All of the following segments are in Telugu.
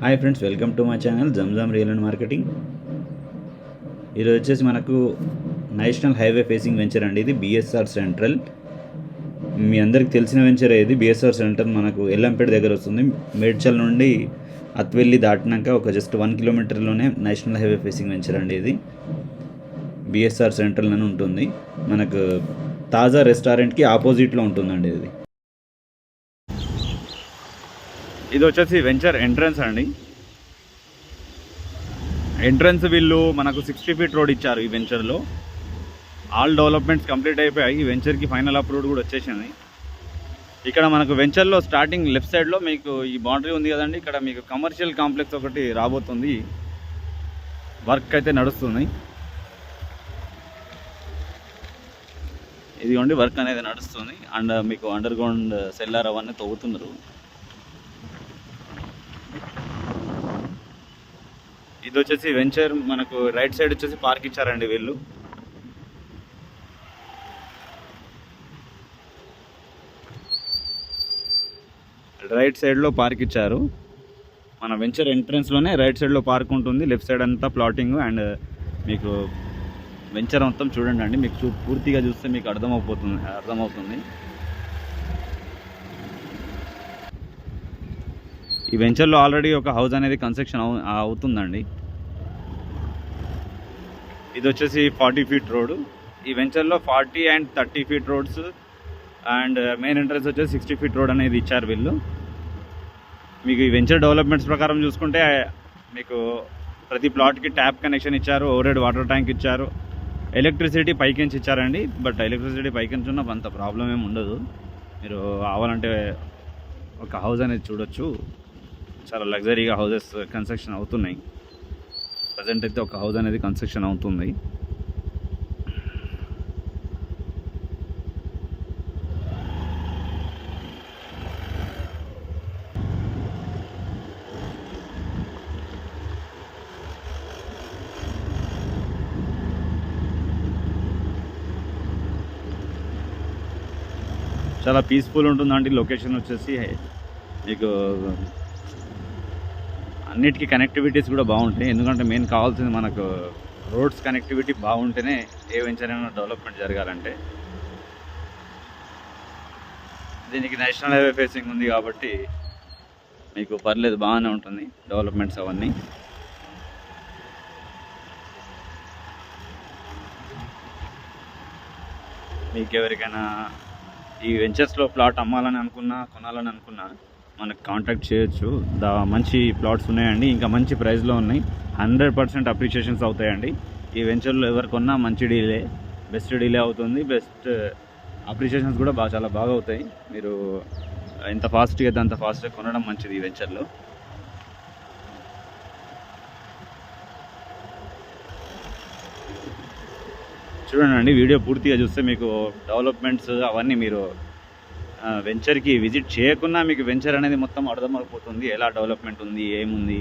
Hi friends, welcome to my channel Zamzam real and marketing. ఈరోజు వచ్చేసి మనకు నేషనల్ హైవే ఫేసింగ్ వెంచర్ అండి. ఇది బిఎస్ఆర్ సెంట్రల్. మీ అందరికి తెలిసిన వెంచర్. ఇది బిఎస్ఆర్ సెంట్రల్ మనకు ఎల్లంపేట దగ్గర వస్తుంది. మేడ్చల్ నుండి అత్వెల్లి దాటినాక ఒక జస్ట్ 1 కిలోమీటర్లోనే నేషనల్ హైవే ఫేసింగ్ వెంచర్ అండి. ఇది బిఎస్ఆర్ సెంట్రల్ అని ఉంటుంది. మనకు తాజా రెస్టారెంట్కి ఆపోజిట్లో ఉంటుందండి. ఇది వచ్చేసి వెంచర్ ఎంట్రన్స్ అండి. ఎంట్రన్స్ వీళ్ళు మనకు 60 ఫీట్ రోడ్ ఇచ్చారు. ఈ వెంచర్లో ఆల్ డెవలప్మెంట్స్ కంప్లీట్ అయిపోయాయి. ఈ వెంచర్కి ఫైనల్ అప్రూవ్డ్ కూడా వచ్చేసింది. ఇక్కడ మనకు వెంచర్లో స్టార్టింగ్ లెఫ్ట్ సైడ్లో మీకు ఈ బౌండరీ ఉంది కదండి. ఇక్కడ మీకు కమర్షియల్ కాంప్లెక్స్ ఒకటి రాబోతుంది. వర్క్ అయితే నడుస్తుంది. ఇదిగోండి వర్క్ అనేది నడుస్తుంది. అండ్ మీకు అండర్ గ్రౌండ్ సెల్లార్ అవన్నీ తవ్వుతున్నారు. ఇది వచ్చేసి వెంచర్ మనకు రైట్ సైడ్ వచ్చేసి పార్క్ ఇచ్చారండి వీళ్ళు. రైట్ సైడ్లో పార్క్ ఇచ్చారు. మన వెంచర్ ఎంట్రన్స్లోనే రైట్ సైడ్లో పార్క్ ఉంటుంది. లెఫ్ట్ సైడ్ అంతా ప్లాటింగ్. అండ్ మీకు వెంచర్ మొత్తం చూడండి అండి. మీకు పూర్తిగా చూస్తే మీకు అర్థమవుతుంది. ఈ వెంచర్లో ఆల్రెడీ ఒక హౌస్ అనేది కన్స్ట్రక్షన్ అవుతుందండి. ఇది వచ్చేసి 40 ఫీట్ రోడ్. ఈ వెంచర్లో 40 and 30 feet roads and main entrance వచ్చేసి 60 ఫీట్ రోడ్ అనేది ఇచ్చారు వీళ్ళు. మీకు ఈ వెంచర్ డెవలప్మెంట్స్ ప్రకారం చూసుకుంటే మీకు ప్రతి ప్లాట్కి ట్యాప్ కనెక్షన్ ఇచ్చారు. ఓవర్ హెడ్ వాటర్ ట్యాంక్ ఇచ్చారు. ఎలక్ట్రిసిటీ పైకించి ఇచ్చారండి. బట్ ఎలక్ట్రిసిటీ పైకించి ఉన్న అంత ప్రాబ్లం ఏమి ఉండదు. మీరు కావాలంటే ఒక హౌస్ అనేది చూడొచ్చు. చాలా లగ్జరీగా హౌసెస్ కన్స్ట్రక్షన్ అవుతున్నాయి. ప్రజెంట్ అయితే ఒక హౌస్ అనేది కన్స్ట్రక్షన్ అవుతుంది. చాలా పీస్ఫుల్ ఉంటుందండి. లొకేషన్ వచ్చేసి మీకు అన్నిటికీ కనెక్టివిటీస్ కూడా బాగుంటాయి. ఎందుకంటే మెయిన్ కావాల్సింది మనకు రోడ్స్ కనెక్టివిటీ బాగుంటేనే ఏ వెంచర్ అయినా డెవలప్మెంట్ జరగాలంటే. దీనికి నేషనల్ హైవే ఫేసింగ్ ఉంది కాబట్టి మీకు పర్లేదు, బాగానే ఉంటుంది డెవలప్మెంట్స్ అవన్నీ. మీకు ఎవరికైనా ఈ వెంచర్స్లో ప్లాట్ అమ్మాలని అనుకున్నా, కొనాలని అనుకున్నా మనకు కాంటాక్ట్ చేయొచ్చు. మంచి ప్లాట్స్ ఉన్నాయండి. ఇంకా మంచి ప్రైస్లో ఉన్నాయి. 100% అప్రిషియేషన్స్ అవుతాయండి. ఈ వెంచర్లో ఎవరు కొన్నా మంచి డీలే, బెస్ట్ డీలే అవుతుంది. బెస్ట్ అప్రిషియేషన్స్ కూడా చాలా బాగా అవుతాయి. మీరు ఎంత ఫాస్ట్గా అయితే అంత ఫాస్ట్గా కొనడం మంచిది ఈ వెంచర్లో. చూడండి, వీడియో పూర్తిగా చూస్తే మీకు డెవలప్మెంట్స్ అవన్నీ మీరు వెంచర్కి విజిట్ చేయకున్నా మీకు వెంచర్ అనేది మొత్తం అర్థమైపోతుంది. ఎలా డెవలప్మెంట్ ఉంది, ఏముంది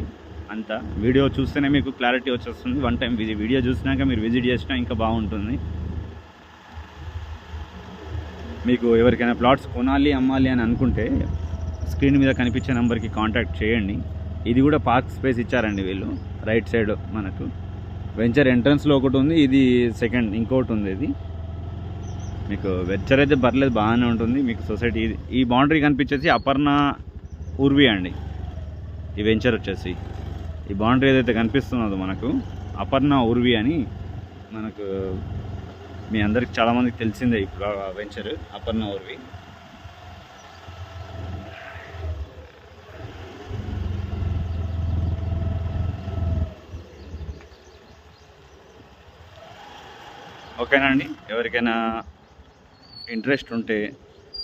అంతా వీడియో చూస్తేనే మీకు క్లారిటీ వచ్చేస్తుంది. వన్ టైం వీడియో చూసినాక మీరు విజిట్ చేసినా ఇంకా బాగుంటుంది. మీకు ఎవరికైనా ప్లాట్స్ కొనాలి, అమ్మాలి అని అనుకుంటే స్క్రీన్ మీద కనిపించే నెంబర్కి కాంటాక్ట్ చేయండి. ఇది కూడా పార్క్ స్పేస్ ఇచ్చారండి వీళ్ళు. రైట్ సైడ్ మనకు వెంచర్ ఎంట్రన్స్లో ఒకటి ఉంది. ఇది సెకండ్ ఇంకోటి ఉంది. ఇది మీకు వెంచర్ అయితే పర్లేదు, బాగానే ఉంటుంది. మీకు సొసైటీ ఈ బౌండరీ కనిపించేసి అపర్ణ ఊర్వి అండి. ఈ వెంచర్ వచ్చేసి ఈ బౌండరీ ఏదైతే కనిపిస్తున్నదో మనకు అపర్ణ ఊర్వి అని మనకు మీ అందరికి చాలామందికి తెలిసిందే ఈ వెంచర్ అపర్ణ ఊర్వి. ఓకేనా అండి, ఎవరికైనా ఇంట్రెస్ట్ ఉంటే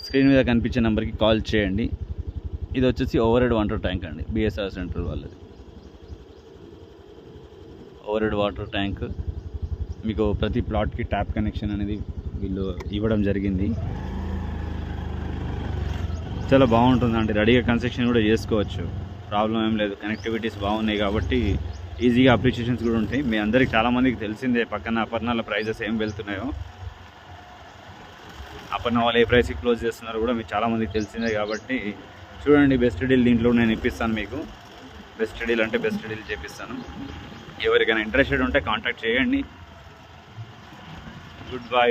స్క్రీన్ మీద కనిపించే నెంబర్కి కాల్ చేయండి. ఇది వచ్చేసి ఓవర్ హెడ్ వాటర్ ట్యాంక్ అండి, బిఎస్ఆర్ సెంట్రల్ వాళ్ళది. ఓవర్ హెడ్ వాటర్ ట్యాంక్ మీకు ప్రతి ప్లాట్కి ట్యాప్ కనెక్షన్ అనేది వీళ్ళు ఇవ్వడం జరిగింది. చాలా బాగుంటుందండి. రెడీగా కన్స్ట్రక్షన్ కూడా చేసుకోవచ్చు, ప్రాబ్లం ఏం లేదు. కనెక్టివిటీస్ బాగున్నాయి కాబట్టి ఈజీగా అప్రిషియేషన్స్ కూడా ఉంటాయి. మీ అందరికి చాలామందికి తెలిసిందే పక్కన అపర్ణాల ప్రైజెస్ ఏం వెళ్తున్నాయో. అపర్ణ వాళ్ళు ఏ ప్రైస్కి క్లోజ్ చేస్తున్నారో కూడా మీకు చాలామందికి తెలిసిందే కాబట్టి చూడండి. బెస్ట్ డీల్ దీంట్లో నేను ఇప్పిస్తాను మీకు. బెస్ట్ డీల్ అంటే బెస్ట్ డీల్ చేపిస్తాను. ఎవరికైనా ఇంట్రెస్టెడ్ ఉంటే కాంటాక్ట్ చేయండి. Good bye.